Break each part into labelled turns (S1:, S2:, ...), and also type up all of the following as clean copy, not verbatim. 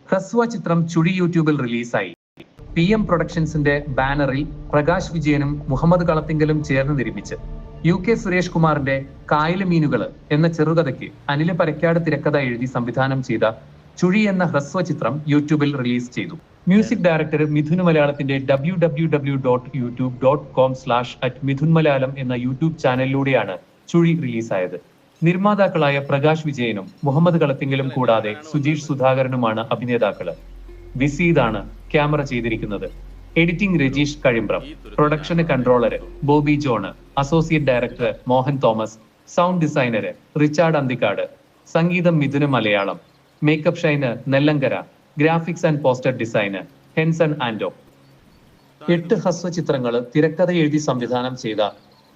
S1: ഹ്രസ്വ ചിത്രം ചുഴി യൂട്യൂബിൽ റിലീസായി. PM പ്രൊഡക്ഷൻസിന്റെ ബാനറിൽ പ്രകാശ് വിജയനും മുഹമ്മദ് കളത്തിങ്കലും ചേർന്ന് നിർമ്മിച്ച് UK സുരേഷ് കുമാറിന്റെ കായല് മീനുകള് എന്ന ചെറുകഥയ്ക്ക് അനിൽ പരക്കാട് തിരക്കഥ എഴുതി സംവിധാനം ചെയ്ത ചുഴി എന്ന ഹ്രസ്വ ചിത്രം യൂട്യൂബിൽ റിലീസ് ചെയ്തു. മ്യൂസിക് ഡയറക്ടർ മിഥുൻ മലയാളത്തിന്റെ www.youtube.com/@മിഥുൻമലയാളം എന്ന യൂട്യൂബ് ചാനലിലൂടെയാണ് ചുഴി റിലീസായത്. നിർമ്മാതാക്കളായ പ്രകാശ് വിജയനും മുഹമ്മദ് കളത്തിങ്കലും കൂടാതെ സുജീഷ് സുധാകരനുമാണ് അഭിനേതാക്കള്. വിസീദാണ് ക്യാമറ ചെയ്തിരിക്കുന്നത്. Editing Rajeesh Kazhimbram, production controller Bobby John, associate director Mohan Thomas, sound designer Richard Anthikad, സംഗീതം Mithun Malayalam, makeup Shine Nellankara, graphics and poster design Henson Ando. 8 ഹ്രസ്വ ചിത്രങ്ങള് തിരക്കഥ എഴുതി സംവിധാനം ചെയ്ത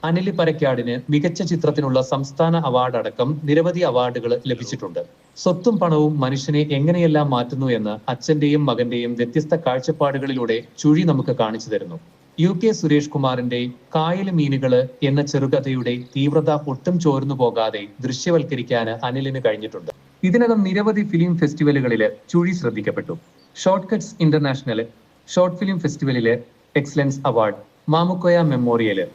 S1: അനിൽ പരക്കാടിന് മികച്ച ചിത്രത്തിനുള്ള സംസ്ഥാന അവാർഡ് അടക്കം നിരവധി അവാർഡുകൾ ലഭിച്ചിട്ടുണ്ട്. സ്വത്തും പണവും മനുഷ്യനെ എങ്ങനെയെല്ലാം മാറ്റുന്നു എന്ന് അച്ഛന്റെയും മകന്റെയും വ്യത്യസ്ത കാഴ്ചപ്പാടുകളിലൂടെ ചുഴി നമുക്ക് കാണിച്ചു തരുന്നു. UK സുരേഷ് കുമാറിന്റെ കായല് മീനുകള് എന്ന ചെറുകഥയുടെ തീവ്രത ഒട്ടും ചോർന്നു പോകാതെ ദൃശ്യവൽക്കരിക്കാൻ അനിലിന് കഴിഞ്ഞിട്ടുണ്ട്. ഇതിനകം നിരവധി ഫിലിം ഫെസ്റ്റിവലുകളില് ചുഴി ശ്രദ്ധിക്കപ്പെട്ടു. Short cuts international short film ഫെസ്റ്റിവലില് excellence award, Mamukkoya memorial,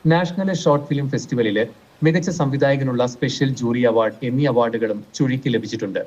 S1: national short film ഫെസ്റ്റിവലില് മികച്ച സംവിധായകനുള്ള സ്പെഷ്യൽ ജൂറി അവാർഡ് എന്നീ അവാർഡുകളും ചുഴിക്ക് ലഭിച്ചിട്ടുണ്ട്.